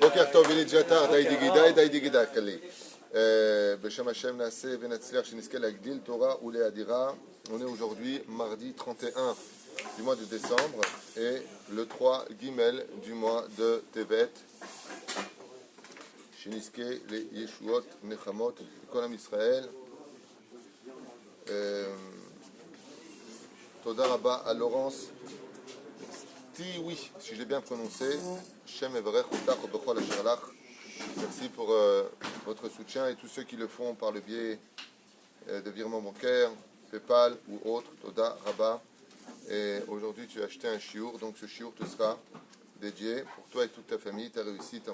בוקר טוב, יליד ג'תר, די דיגידה, קלי. בשם השם נעשה ונצליח שנזכה להגדיל תורה ולהאדירה. On est aujourd'hui mardi 31 du mois de décembre et le 3 Gimel du mois de Tevet. שנזכה לישועות, נחמות, לכל עם ישראל. תודה רבה à Laurence. Oui, si je l'ai bien prononcé, Shem Evarech Otach Bechol Asher Lach. Merci pour votre soutien et tous ceux qui le font par le biais de virements bancaires, PayPal ou autres. Toda Rabba. Et aujourd'hui, tu as acheté un chiour, donc ce chiour te sera dédié pour toi et toute ta famille, ta réussite.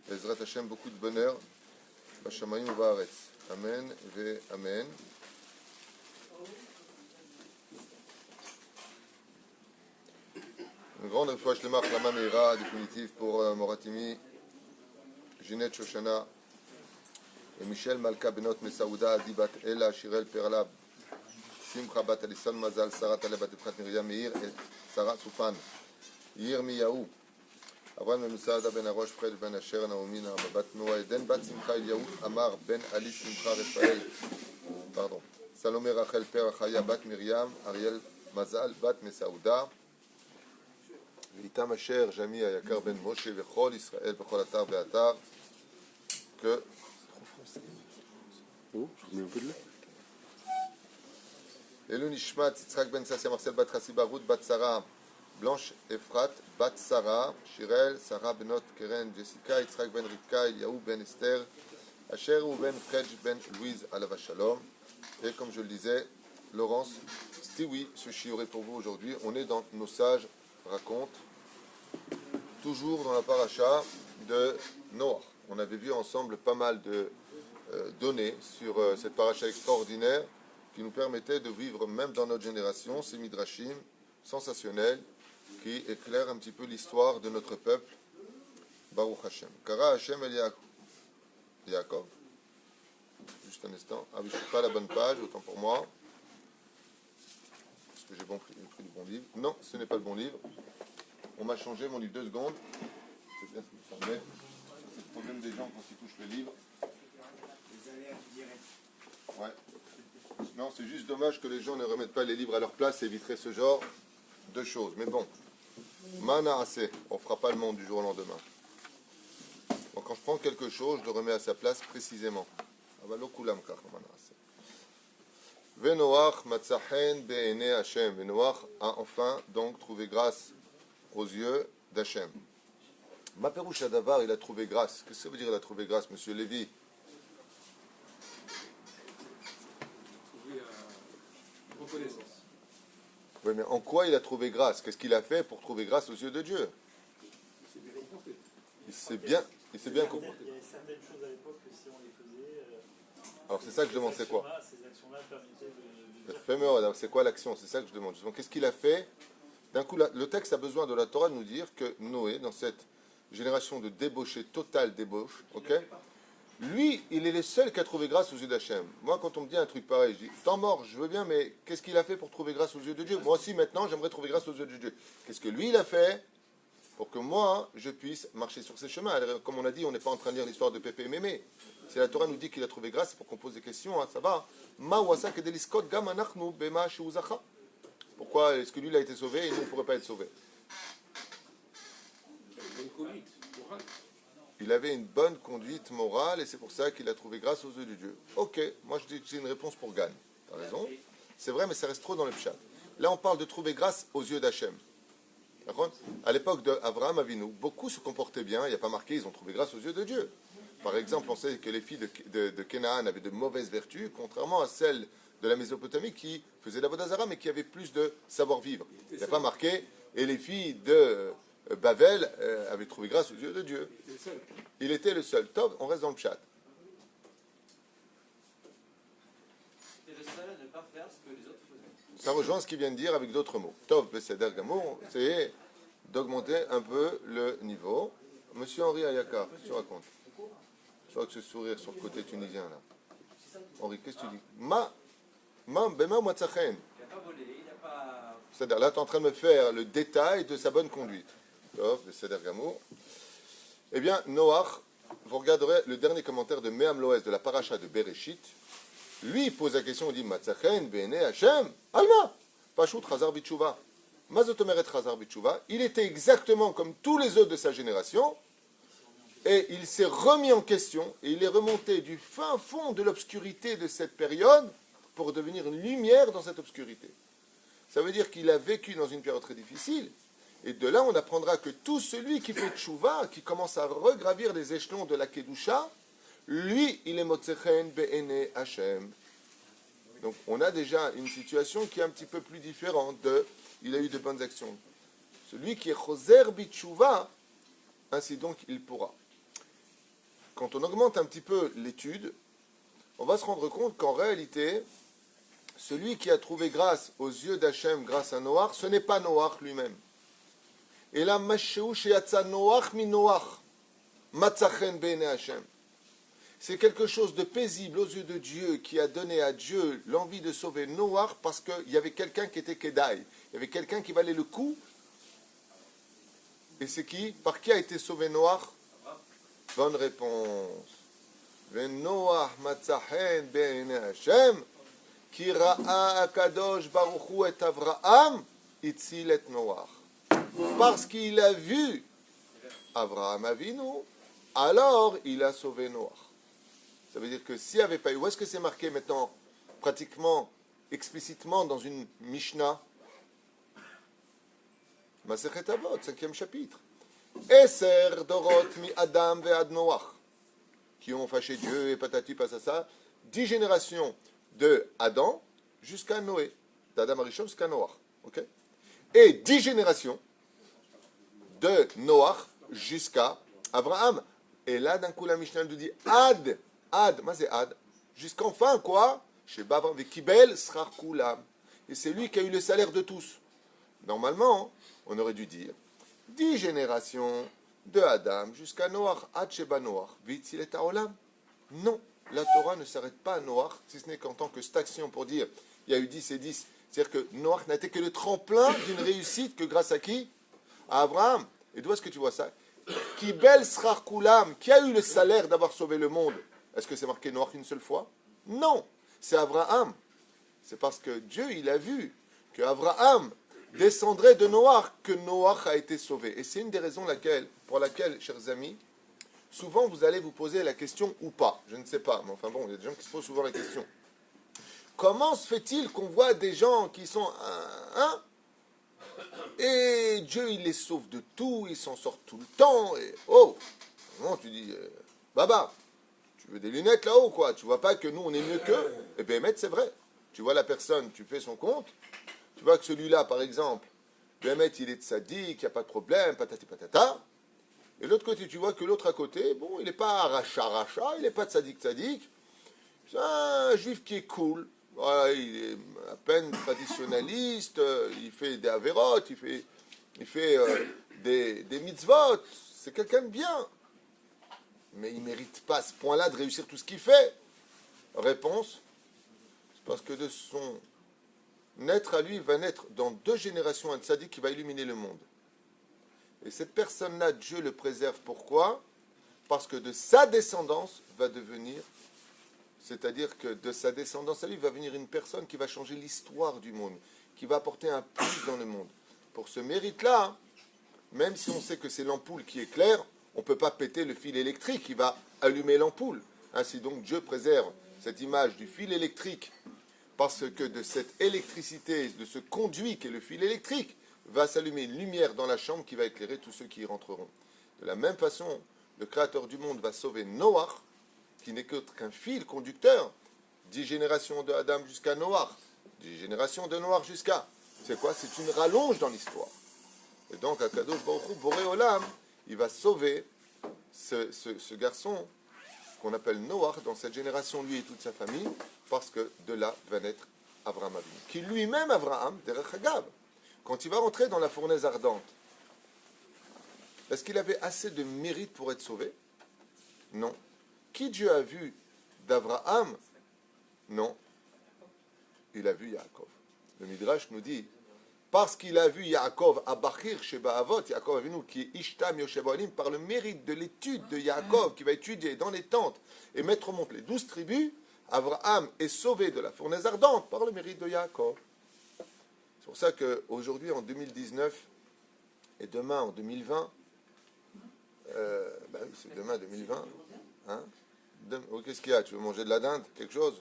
Bezrat Hashem, beaucoup de bonheur. Bashamayim Vaaretz. Amen ve Amen. Une grande réfouach lemach lama meira définitive pour Moratimi, Ginette Shoshana et Michel Malka Benot Mesaouda, Adi Bat Ella, Shirel Perla, Simcha Bat Alisson Mazal, Sarah Taleb Bat Efrat Miriam Meir et Sarah Soufan, Yirmiyahu, Abraham Menusaada Ben Arosh, Fred Ben Asher, Naomi Naama Bat Noah, Eden Bat Simcha Eliyahu, Amar Ben Ali Simcha Refael, pardon, Salomé Rachel Per Chaya Bat Miriam, Ariel Mazal Bat Mesaouda, ואיתם אשר ג'מי היקר בן משה וכל ישראל בכל אתר ואתר que אלו נשמת יצחק בן ססיה מרסל בת חסיבה רות בת שרה בלנש אפרת בת שרה שיראל שרה בנות קרן ג'סיקה יצחק בן רבקה אליהו בן אסתר אשר הוא בן פחג' בן לואיז עליו השלום. Et comme je le disais, Laurence, oui, ce chiour est pour vous aujourd'hui. On est dans nos sages raconte, toujours dans la paracha de Noach. On avait vu ensemble pas mal de données sur cette paracha extraordinaire qui nous permettait de vivre même dans notre génération ces midrashim sensationnels qui éclairent un petit peu l'histoire de notre peuple. Baruch Hashem. Kara Hashem el Yaakov. Juste un instant. Ah oui, je ne suis pas à la bonne page, autant pour moi. Est-ce que j'ai pris le bon livre? Non, ce n'est pas le bon livre. On m'a changé mon livre 2 secondes. C'est bien ce qui me semblait. C'est le problème des gens quand ils touchent le livre. Les aléas du direct. Ouais. Non, c'est juste dommage que les gens ne remettent pas les livres à leur place et éviteraient ce genre de choses. Mais bon, mana assez. On ne fera pas le monde du jour au lendemain. Donc quand je prends quelque chose, je le remets à sa place précisément. Avalokulam kach mana assez. Venoach matzachen be'ene Hashem. Venoach a enfin donc trouvé grâce aux yeux d'Hachem. Ma Perouche Adavar, il a trouvé grâce. Qu'est-ce que ça veut dire il a trouvé grâce, monsieur Lévy? Trouver reconnaissance. Oui, mais en quoi il a trouvé grâce? Qu'est-ce qu'il a fait pour trouver grâce aux yeux de Dieu? Il s'est bien compris. Il y avait certaines choses à l'époque que si on les faisait... Alors c'est ça que je demande, c'est quoi? Ces actions-là permettaient de dire... C'est quoi l'action? C'est ça que je demande. Justement, qu'est-ce qu'il a fait? D'un coup, le texte a besoin de la Torah de nous dire que Noé, dans cette génération de débauchés, totale débauche, ok, lui, il est le seul qui a trouvé grâce aux yeux d'Hachem. Moi, quand on me dit un truc pareil, je dis, tant mort, je veux bien, mais qu'est-ce qu'il a fait pour trouver grâce aux yeux de Dieu? Moi aussi, maintenant, j'aimerais trouver grâce aux yeux de Dieu. Qu'est-ce que lui, il a fait pour que moi, je puisse marcher sur ses chemins? Alors, comme on a dit, on n'est pas en train de lire l'histoire de Pépé et Mémé. Si la Torah nous dit qu'il a trouvé grâce, c'est pour qu'on pose des questions, hein, ça va. Ma wasa kedeliskot gam anachnu bema sheuzacha. Pourquoi est-ce que lui il a été sauvé et nous on ne pourrait pas être sauvé? Il avait une bonne conduite morale et c'est pour ça qu'il a trouvé grâce aux yeux de Dieu. Ok, moi je dis que j'ai une réponse pour Gan. T'as raison. C'est vrai, mais ça reste trop dans le pshat. Là on parle de trouver grâce aux yeux d'Hachem. D'accord? À l'époque d'Abraham Avinu, beaucoup se comportaient bien, il n'y a pas marqué, ils ont trouvé grâce aux yeux de Dieu. Par exemple, on sait que les filles de Canaan avaient de mauvaises vertus, contrairement à celles de la Mésopotamie qui faisaient la Vodazara, mais qui avaient plus de savoir-vivre. Il n'y a pas marqué, et les filles de Bavel avaient trouvé grâce aux yeux de Dieu. Il était le seul. Top, on reste dans le chat. Il était le seul à ne pas faire ce que les autres faisaient. Ça rejoint ce qu'il vient de dire avec d'autres mots. Tov, Beseder Gamour, c'est d'augmenter un peu le niveau. Monsieur Henri Ayakar, qu'est-ce que tu racontes? Je vois que ce sourire sur le côté tunisien là. Henri, qu'est-ce que tu dis? Bema Matzachen. Il n'a pas volé, il n'a pas C'est-à-dire, là, tu es en train de me faire le détail de sa bonne conduite. Le Seder Gamour. Eh bien, Noach, vous regarderez le dernier commentaire de Me'am Loès de la paracha de Bereshit. Lui, il pose la question, il dit Matzachen, Bene, Hashem, Alma, Pashut, Chazar Bitshuva. Mazotomeret Chazar Bitshuva. Il était exactement comme tous les autres de sa génération, et il s'est remis en question, et il est remonté du fin fond de l'obscurité de cette période pour devenir une lumière dans cette obscurité. Ça veut dire qu'il a vécu dans une période très difficile, et de là, on apprendra que tout celui qui fait tchouva, qui commence à regravir les échelons de la Kedusha, lui, il est Motzechen Be'ene Hashem. Donc, on a déjà une situation qui est un petit peu plus différente de il a eu de bonnes actions. Celui qui est Choser Bitshuva, ainsi donc il pourra. Quand on augmente un petit peu l'étude, on va se rendre compte qu'en réalité, celui qui a trouvé grâce aux yeux d'Hachem grâce à Noach, ce n'est pas Noach lui-même. Et là, Masheu Sheyatza Noach mi Noach, Matzachen Bene Hachem. C'est quelque chose de paisible aux yeux de Dieu qui a donné à Dieu l'envie de sauver Noach parce qu'il y avait quelqu'un qui était Kedai. Il y avait quelqu'un qui valait le coup. Et c'est qui? Par qui a été sauvé Noach? Bonne réponse. Noach Matzachen Bene Hachem. Ki ra'a Akadosh Baruch Hu et Avraham, itzil et Noach. Parce qu'il a vu Avraham Avinu, alors il a sauvé Noach. Ça veut dire que s'il n'y avait pas eu, où est-ce que c'est marqué maintenant, pratiquement, explicitement dans une Mishnah? Masechet Avot, 5e chapitre. Eser Dorot mi Adam ve ad Noach, qui ont fâché Dieu et patati patata, 10 générations de Adam jusqu'à Noé, d'Adam Arishon jusqu'à Noach, ok? Et 10 générations de Noach jusqu'à Abraham. Et là, d'un coup, la Mishnah nous dit Ad, mais c'est Ad, jusqu'enfin quoi? Chez Bavram Kibel Srar Kulam. Et c'est lui qui a eu le salaire de tous. Normalement, on aurait dû dire 10 générations de Adam jusqu'à Noach, Ad Sheba Noach, Vitzilet Haolam. Non. La Torah ne s'arrête pas à Noach, si ce n'est qu'en tant que station pour dire il y a eu 10 et 10. C'est-à-dire que Noach n'a été que le tremplin d'une réussite que grâce à qui? À Abraham. Et d'où est-ce que tu vois ça? Qui bel srar kulam, qui a eu le salaire d'avoir sauvé le monde. Est-ce que c'est marqué Noach une seule fois? Non, c'est Abraham. C'est parce que Dieu, il a vu que Abraham descendrait de Noach que Noach a été sauvé. Et c'est une des raisons pour laquelle, chers amis, souvent, vous allez vous poser la question ou pas. Je ne sais pas, mais enfin bon, il y a des gens qui se posent souvent la question. Comment se fait-il qu'on voit des gens qui sont et Dieu, il les sauve de tout, ils s'en sortent tout le temps, et comment tu dis, Baba, tu veux des lunettes là-haut, quoi? Tu vois pas que nous, on est mieux qu'eux? Eh bien, Bémet, c'est vrai. Tu vois la personne, tu fais son compte, tu vois que celui-là, par exemple, Bémet, il est tzaddik, il n'y a pas de problème, patati patata. Et de l'autre côté, tu vois que l'autre à côté, bon, il n'est pas racha, il n'est pas tzaddik. C'est un juif qui est cool. Voilà, il est à peine traditionnaliste, il fait des avérotes, il fait des mitzvot. C'est quelqu'un de bien. Mais il ne mérite pas à ce point-là de réussir tout ce qu'il fait. Réponse, c'est parce que de son naître à lui va naître dans 2 générations un tzaddik qui va illuminer le monde. Et cette personne-là, Dieu le préserve. Pourquoi? Parce que de sa descendance va devenir, c'est-à-dire que de sa descendance à lui va venir une personne qui va changer l'histoire du monde, qui va apporter un plus dans le monde. Pour ce mérite-là, même si on sait que c'est l'ampoule qui éclaire, on ne peut pas péter le fil électrique qui va allumer l'ampoule. Ainsi donc Dieu préserve cette image du fil électrique, parce que de cette électricité, de ce conduit qui est le fil électrique, va s'allumer une lumière dans la chambre qui va éclairer tous ceux qui y rentreront. De la même façon, le Créateur du monde va sauver Noach, qui n'est qu'un fil conducteur. 10 générations de Adam jusqu'à Noach, 10 générations de Noach jusqu'à... C'est quoi? C'est une rallonge dans l'histoire. Et donc, Akadosh Baruch Hu, Boré Olam, il va sauver ce garçon qu'on appelle Noach dans cette génération, lui et toute sa famille, parce que de là va naître Avraham Avinu. Qui lui-même, Avraham, Derech Hagav, quand il va rentrer dans la fournaise ardente, est-ce qu'il avait assez de mérite pour être sauvé? Non. Qui Dieu a vu d'Abraham? Non. Il a vu Yaakov. Le Midrash nous dit, parce qu'il a vu Yaakov Abachir Sheba Avot, Yaakov Avinu, qui est Ishtam Yoshev Olim, par le mérite de l'étude de Yaakov, qui va étudier dans les tentes et mettre au monde les 12 tribus, Abraham est sauvé de la fournaise ardente par le mérite de Yaakov. C'est pour ça qu'aujourd'hui, en 2019, et demain, en 2020, oui, c'est demain 2020, hein? Qu'est-ce qu'il y a? Tu veux manger de la dinde? Quelque chose?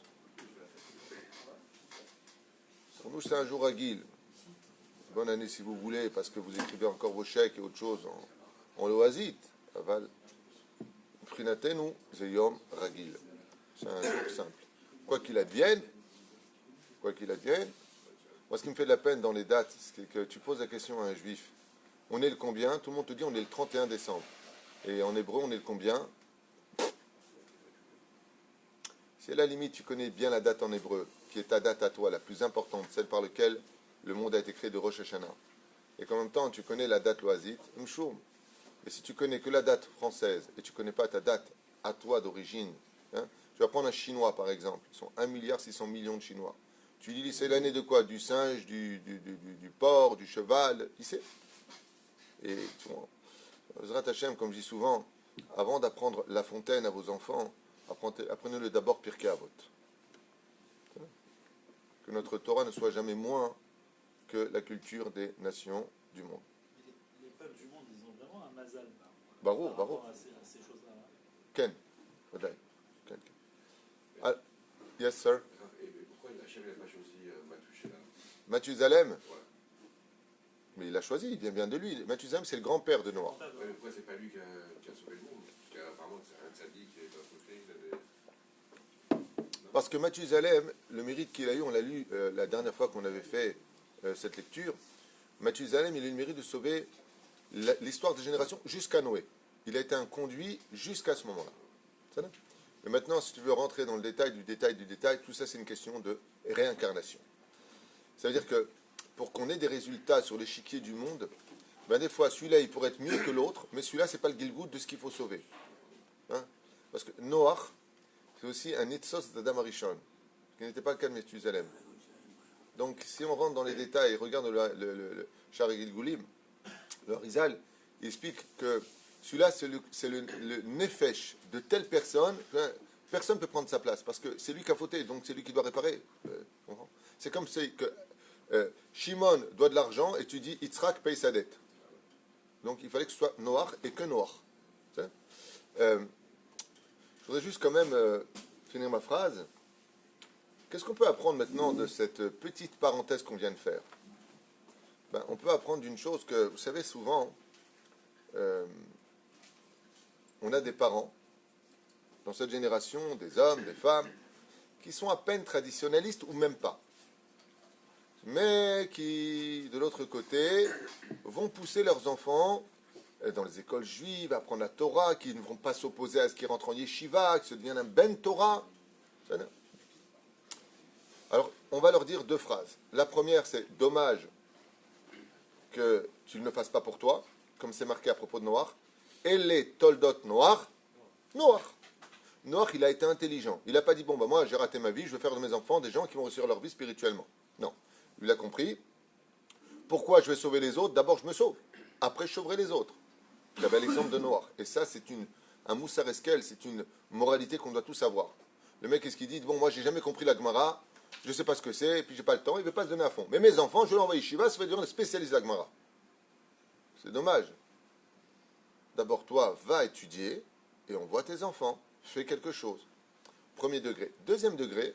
Pour nous, c'est un jour agile. Bonne année si vous voulez, parce que vous écrivez encore vos chèques et autre chose en loisite. Aval. Prinatenu, zeyom ragil. C'est un jour simple. Quoi qu'il advienne, moi ce qui me fait de la peine dans les dates, c'est que tu poses la question à un juif, on est le combien? Tout le monde te dit on est le 31 décembre. Et en hébreu, on est le combien? Si à la limite tu connais bien la date en hébreu, qui est ta date à toi, la plus importante, celle par laquelle le monde a été créé de Rosh Hashanah, et qu'en même temps tu connais la date loisite, Mshoum. Et si tu connais que la date française, et tu ne connais pas ta date à toi d'origine, hein, tu vas prendre un Chinois par exemple, ils sont 1,6 milliard de Chinois. Tu lui dis c'est l'année de quoi? Du singe, du porc, du cheval, il sait. Et tu vois, Zrat Hashem, comme je dis souvent, avant d'apprendre La Fontaine à vos enfants, apprenez-le d'abord Pirkei Avot. Que notre Torah ne soit jamais moins que la culture des nations du monde. Les peuples du monde, ils ont vraiment un mazal. Baruch, par rapport Baruch. à ces choses-là. Ken. Ken. Ah, yes, sir. Et pourquoi Hachem n'a pas choisi Mathusalem? Mathusalem. Ouais. Mais il a choisi, il vient bien de lui. Mathusalem, c'est le grand-père de Noah. Ouais, mais pourquoi c'est pas lui qui a sauvé le monde? Parce qu'apparemment, c'est un tzaddik qui est d'un côté, il avait... Parce que Mathusalem, le mérite qu'il a eu, on l'a lu la dernière fois qu'on avait fait cette lecture, Mathusalem, il a eu le mérite de sauver l'histoire des générations jusqu'à Noé. Il a été un conduit jusqu'à ce moment-là. C'est ça? Mais maintenant, si tu veux rentrer dans le détail du détail, tout ça c'est une question de réincarnation. Ça veut dire que pour qu'on ait des résultats sur l'échiquier du monde, ben des fois celui-là il pourrait être mieux que l'autre, mais celui-là c'est pas le Gilgoud de ce qu'il faut sauver. Hein? Parce que Noach, c'est aussi un Itzos d'Adam Arishon, ce qui n'était pas le cas de Methusalem. Donc si on rentre dans les détails et regarde le Shari Gilgulim, le Harizal, il explique que celui-là c'est le nefesh de telle personne, personne ne peut prendre sa place, parce que c'est lui qui a fauté, donc c'est lui qui doit réparer. C'est comme si que Shimon doit de l'argent et tu dis Yitzhak paye sa dette. Donc il fallait que ce soit Noach et que Noach. Je voudrais juste quand même finir ma phrase. Qu'est-ce qu'on peut apprendre maintenant de cette petite parenthèse qu'on vient de faire? On peut apprendre d'une chose que, vous savez, souvent, on a des parents, dans cette génération, des hommes, des femmes, qui sont à peine traditionnalistes ou même pas. Mais qui, de l'autre côté, vont pousser leurs enfants dans les écoles juives à apprendre la Torah, qui ne vont pas s'opposer à ce qui rentre en yeshiva, qui se deviennent un ben Torah. Alors, on va leur dire deux phrases. La première, c'est « dommage que tu ne le fasses pas pour toi », comme c'est marqué à propos de Noach. « Et les toldot Noach » Noach. Noach, il a été intelligent. Il n'a pas dit « bon, moi, j'ai raté ma vie, je vais faire de mes enfants des gens qui vont réussir leur vie spirituellement. » Non. Il a compris. Pourquoi je vais sauver les autres? D'abord, je me sauve. Après, je sauverai les autres. Très bel exemple de Noach. Et ça, c'est un moussar eskel, c'est une moralité qu'on doit tous avoir. Le mec, qu'est-ce qu'il dit? Bon, moi, j'ai jamais compris la Gemara, je ne sais pas ce que c'est, et puis j'ai pas le temps, il ne veut pas se donner à fond. Mais mes enfants, je l'envoie à Yeshiva, ça fait devenir spécialiste de la Gemara. C'est dommage. D'abord, toi, va étudier, et envoie tes enfants. Fais quelque chose. Premier degré. Deuxième degré,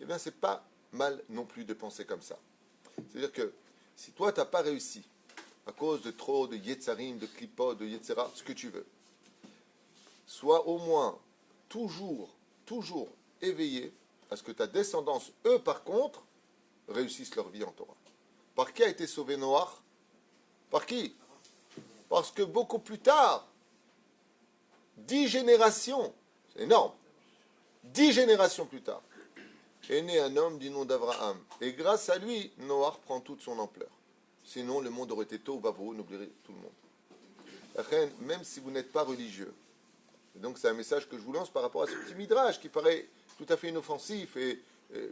eh bien, c'est pas mal non plus de penser comme ça. C'est-à-dire que si toi, tu n'as pas réussi, à cause de trop de yetzarim, de klipot, de yetzera, ce que tu veux, sois au moins toujours éveillé à ce que ta descendance, eux, par contre, réussissent leur vie en Torah. Par qui a été sauvé Noach? Par qui? Parce que beaucoup plus tard, 10 générations, c'est énorme, 10 générations plus tard, est né un homme du nom d'Abraham. Et grâce à lui, Noach prend toute son ampleur. Sinon, le monde aurait été tôt, bavo, on oublierait tout le monde. Même si vous n'êtes pas religieux. Et donc, c'est un message que je vous lance par rapport à ce petit midrash qui paraît tout à fait inoffensif et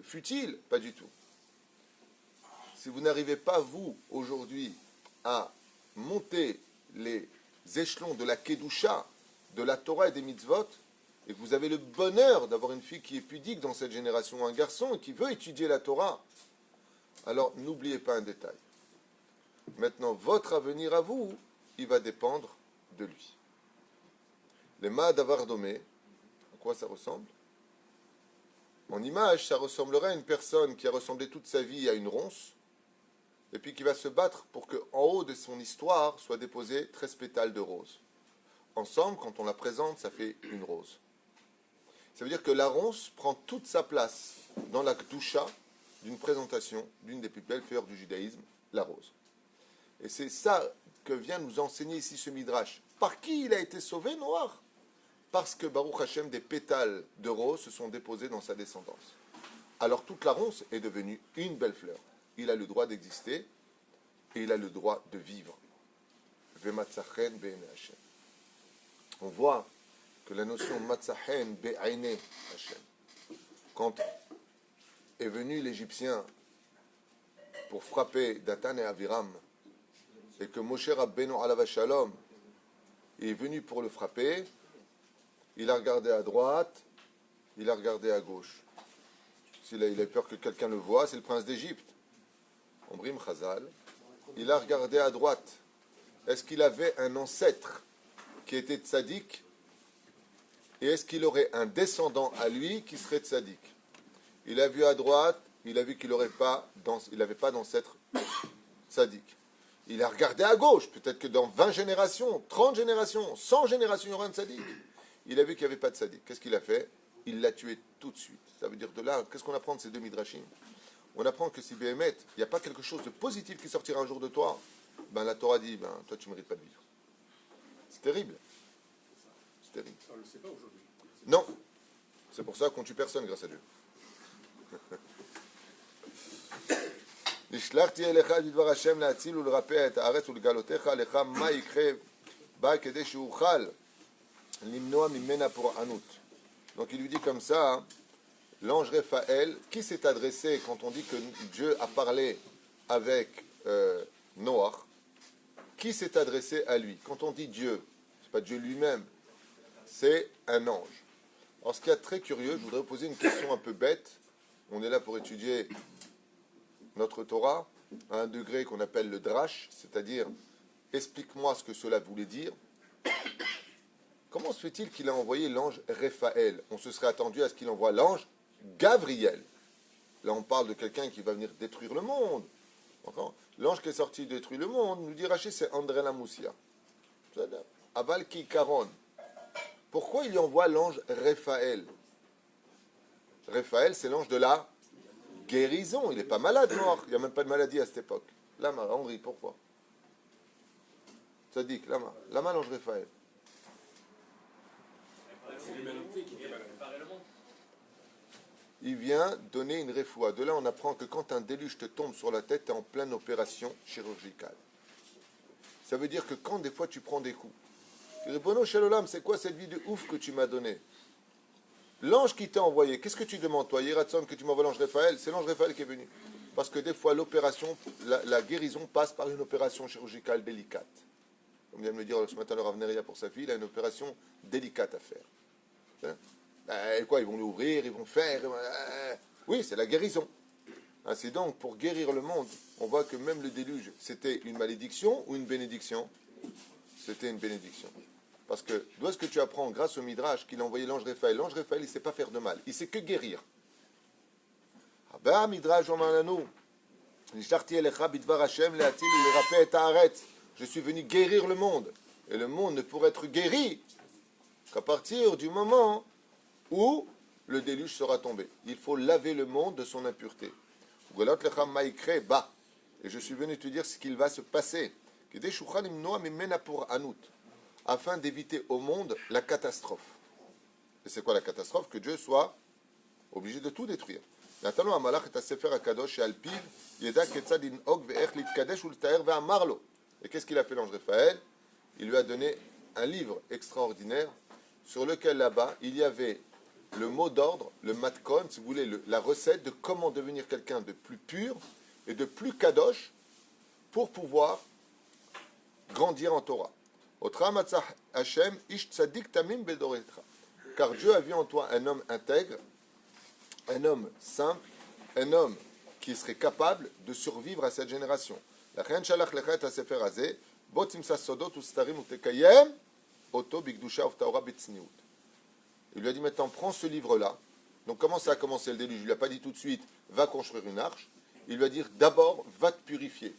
futile. Pas du tout. si vous n'arrivez pas, vous, aujourd'hui, à monter les échelons de la Kedusha, de la Torah et des mitzvot, et que vous avez le bonheur d'avoir une fille qui est pudique dans cette génération, un garçon qui veut étudier la Torah, alors n'oubliez pas un détail. Maintenant, votre avenir à vous, il va dépendre de lui. Les Ma'adavar Domé, à quoi ça ressemble? En image, ça ressemblerait à une personne qui a ressemblé toute sa vie à une ronce, et puis qui va se battre pour qu'en haut de son histoire soit déposé 13 pétales de rose. Ensemble, quand on la présente, ça fait une rose. Ça veut dire que la ronce prend toute sa place dans la Kedusha d'une présentation d'une des plus belles fleurs du judaïsme, la rose. Et c'est ça que vient nous enseigner ici ce Midrash. Par qui il a été sauvé, Noach? Parce que Baruch Hashem, des pétales de rose se sont déposés dans sa descendance. Alors toute la ronce est devenue une belle fleur. Il a le droit d'exister et il a le droit de vivre. Vematzachen be'ene Hashem. On voit que la notion matzachen be'ene Hashem, quand est venu l'Égyptien pour frapper Datan et Aviram, et que Moshe Rabbeinu alav shalom est venu pour le frapper, il a regardé à droite, il a regardé à gauche. Il a peur que quelqu'un le voie, c'est le prince d'Égypte. Ombrim Chazal, il a regardé à droite. Est-ce qu'il avait un ancêtre qui était tzaddik? Et est-ce qu'il aurait un descendant à lui qui serait tzaddik? Il a vu à droite, il a vu qu'il n'avait pas d'ancêtre tzaddik. Il a regardé à gauche, peut-être que dans 20 générations, 30 générations, 100 générations, il y aura un tzaddik. Il a vu qu'il n'y avait pas de tzaddik. Qu'est-ce qu'il a fait? Il l'a tué tout de suite. Ça veut dire de là, qu'est-ce qu'on apprend de ces deux midrashim? On apprend que si Béhémet, il n'y a pas quelque chose de positif qui sortira un jour de toi, ben la Torah dit, ben toi tu ne mérites pas de vivre. C'est terrible. C'est terrible. Ça, on ne le sait pas aujourd'hui. Non. C'est pour ça qu'on tue personne grâce à Dieu. נשלחתי אליך לדבר השם להציל ולרפא את הארץ ולגלותך לך מה יקרה בה כדי שאוכל למנוע ממנה פורענות. Donc il lui dit comme ça, l'ange Raphaël, qui s'est adressé quand on dit que Dieu a parlé avec Noach, qui s'est adressé à lui? Quand on dit Dieu, c'est pas Dieu lui-même, c'est un ange. Alors ce qui est très curieux, je voudrais vous poser une question un peu bête. On est là pour étudier notre Torah à un degré qu'on appelle le drash, c'est-à-dire explique-moi ce que cela voulait dire. Comment se fait-il qu'il a envoyé l'ange Raphaël? On se serait attendu à ce qu'il envoie l'ange Gabriel. Là on parle de quelqu'un qui va venir détruire le monde. L'ange qui est sorti détruire le monde, nous dit Rachid, c'est André Lamoussia. Aval Kikaron. Pourquoi il lui envoie l'ange Raphaël? Raphaël, c'est l'ange de la guérison. Il n'est pas malade, Noach. Il n'y a même pas de maladie à cette époque. Lama, Henri, pourquoi? Tzaddik, Lama. Lama, l'ange Raphaël. C'est l'humanité qui est malade. Il vient donner une réfoua. De là, on apprend que quand un déluge te tombe sur la tête, tu es en pleine opération chirurgicale. Ça veut dire que quand des fois tu prends des coups, tu dis, Bono Shalom, c'est quoi cette vie de ouf que tu m'as donnée? L'ange qui t'a envoyé, qu'est-ce que tu demandes, toi? Yiratson, que tu m'envoies l'ange Raphaël? C'est l'ange Raphaël qui est venu. Parce que des fois, l'opération, la guérison passe par une opération chirurgicale délicate. Comme vient de me dire ce matin le Rav Neria pour sa fille, il a une opération délicate à faire. Et quoi, ils vont l'ouvrir, ils vont faire... Oui, c'est la guérison. C'est donc, pour guérir le monde, on voit que même le déluge, c'était une malédiction ou une bénédiction? C'était une bénédiction. Parce que, d'où est-ce que tu apprends, grâce au Midrash, qu'il a envoyé l'ange Raphaël? L'ange Raphaël, il ne sait pas faire de mal, il ne sait que guérir. Midrash, je suis venu guérir le monde. Et le monde ne pourrait être guéri qu'à partir du moment où le déluge sera tombé. Il faut laver le monde de son impureté. Et je suis venu te dire ce qu'il va se passer. Afin d'éviter au monde la catastrophe. Et c'est quoi la catastrophe? Que Dieu soit obligé de tout détruire. Et qu'est-ce qu'il a fait l'ange Raphaël? Il lui a donné un livre extraordinaire sur lequel là-bas il y avait le mot d'ordre, le matkon, si vous voulez, la recette de comment devenir quelqu'un de plus pur et de plus kadosh pour pouvoir grandir en Torah. Otra matzah Hashem ish tzadik tamim bedoretra. Car Dieu a vu en toi un homme intègre, un homme simple, un homme qui serait capable de survivre à cette génération. Lachen shalach lecha et hasefer hazeh, bo timsa sodot ustarim utekayem, oto bigdusha uftaora betzniut. Il lui a dit maintenant, prends ce livre-là. Donc comment ça a commencé le déluge? Il lui a pas dit tout de suite, va construire une arche. Il lui a dit d'abord, va te purifier.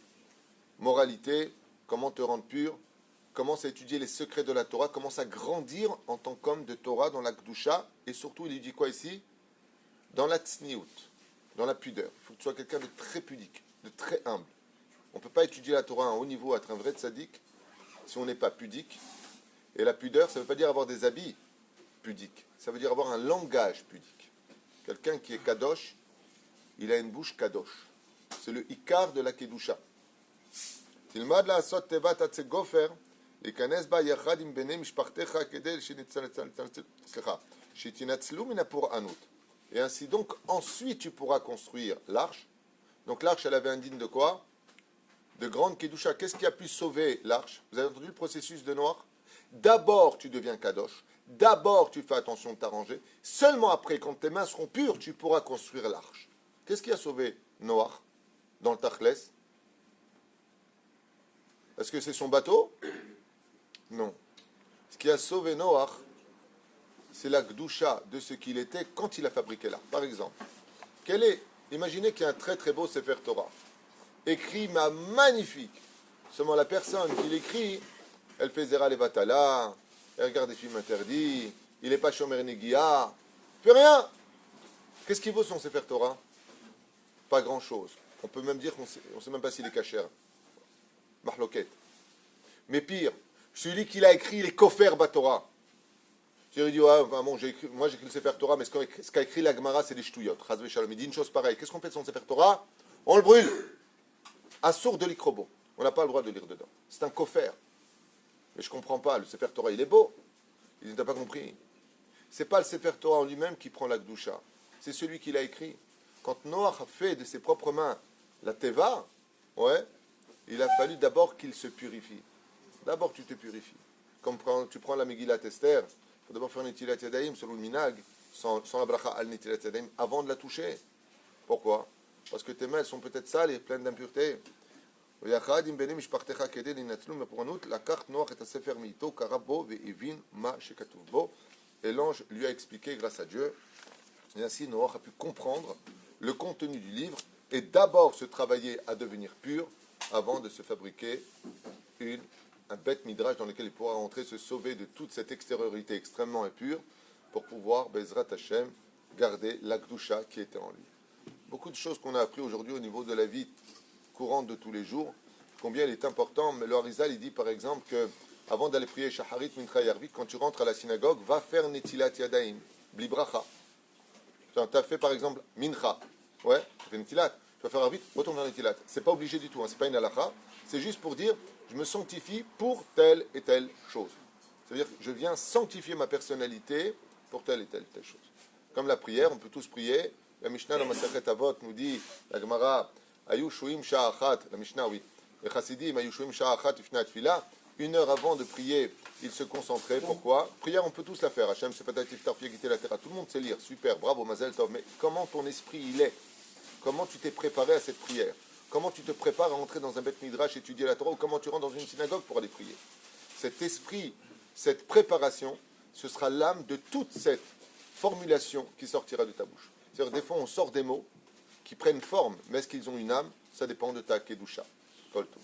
Moralité, comment te rendre pur, commence à étudier les secrets de la Torah, commence à grandir en tant qu'homme de Torah dans la Kedusha, et surtout, il lui dit quoi ici? Dans la tsniout, dans la pudeur. Il faut que tu sois quelqu'un de très pudique, de très humble. On ne peut pas étudier la Torah à un haut niveau, être un vrai tzaddik, si on n'est pas pudique. Et la pudeur, ça ne veut pas dire avoir des habits pudiques, ça veut dire avoir un langage pudique. Quelqu'un qui est kadosh, il a une bouche kadosh. C'est le ikar de la Kedusha. תלמד לעשות תיבת עצי גופר, להיכנס בה יחד עם בני משפחתך כדי שתנצלו מן הפורענות. Et ainsi donc, ensuite tu pourras construire l'arche. Donc l'arche, elle avait un digne de quoi? De grande Kedusha. Qu'est-ce qui a pu sauver l'arche? Vous avez entendu le processus de Noach? D'abord, tu deviens kadosh. D'abord, tu fais attention de t'arranger. Seulement après, quand tes mains seront pures, tu pourras construire l'arche. Qu'est-ce qui a sauvé Noach dans le Tachles? Est-ce que c'est son bateau? Non. Ce qui a sauvé Noach, c'est la Gdusha de ce qu'il était quand il a fabriqué l'arche. Par exemple, imaginez qu'il y a un très très beau Sefer Torah, écrit, mais magnifique. Seulement la personne qui l'écrit, elle fait Zera Levatala, elle regarde des films interdits, il n'est pas Shomer Negia, plus rien. Qu'est-ce qui vaut son Sefer Torah? Pas grand-chose. On peut même dire qu'on ne sait même pas s'il est kasher. Mahloket. Mais pire, celui qui l'a écrit les Kofer Batora. J'ai dit, ouais, bon, moi j'ai écrit le Sefer Torah, mais ce qu'a écrit la Gemara, c'est des ch'touillottes. Chazve shalom. Il dit une chose pareille. Qu'est-ce qu'on fait de son Sefer Torah? On le brûle. Assour de l'ikrobo. On n'a pas le droit de lire dedans. C'est un Kofer. Mais je ne comprends pas. Le Sefer Torah, il est beau. Il n'a pas compris. Ce n'est pas le Sefer Torah en lui-même qui prend la Gdusha. C'est celui qui l'a écrit. Quand Noach a fait de ses propres mains la Teva, ouais, il a fallu d'abord qu'il se purifie. D'abord, tu te purifies. Comme quand tu prends la Megillat Esther, il faut d'abord faire Netilat Yadayim selon le Minag, sans la bracha al Netilat Yadayim, avant de la toucher. Pourquoi? Parce que tes mains sont peut-être sales et pleines d'impuretés. Et l'ange lui a expliqué grâce à Dieu. Et ainsi, Noach a pu comprendre le contenu du livre et d'abord se travailler à devenir pur avant de se fabriquer un bête midrash dans lequel il pourra rentrer, se sauver de toute cette extériorité extrêmement impure pour pouvoir, Bezrat Hashem, garder la Gdusha qui était en lui. Beaucoup de choses qu'on a appris aujourd'hui au niveau de la vie courante de tous les jours, combien il est important. Mais le Harizal, il dit par exemple que avant d'aller prier Shaharit Mincha Yarvit, quand tu rentres à la synagogue, va faire Netilat Yadayim, Bli Bracha. Tu as fait par exemple Mincha, ouais, tu fais Netilat. Tu vas faire Arvit, retourne dans Netilat. C'est pas obligé du tout, hein. C'est pas une halakha. C'est juste pour dire, je me sanctifie pour telle et telle chose. C'est-à-dire que je viens sanctifier ma personnalité pour telle et telle chose. Comme la prière, on peut tous prier. La Mishnah dans Masachet Avot nous dit, la Gemara, Ayu shuim sha'achat, la Mishnah, oui. Les Chassidim, Ayu shuim sha'achat, ifna tfila. 1 heure avant de prier, ils se concentraient. Pourquoi? Prière, on peut tous la faire. Hachem, c'est pas tiftar fiagité la terre. Tout le monde sait lire. Super, bravo, Mazel Tov. Mais comment ton esprit il est? Comment tu t'es préparé à cette prière? Comment tu te prépares à entrer dans un beth midrash, étudier la Torah, ou comment tu rentres dans une synagogue pour aller prier? Cet esprit, cette préparation, ce sera l'âme de toute cette formulation qui sortira de ta bouche. C'est-à-dire, des fois, on sort des mots qui prennent forme, mais est-ce qu'ils ont une âme? Ça dépend de ta kedusha. Kol tov.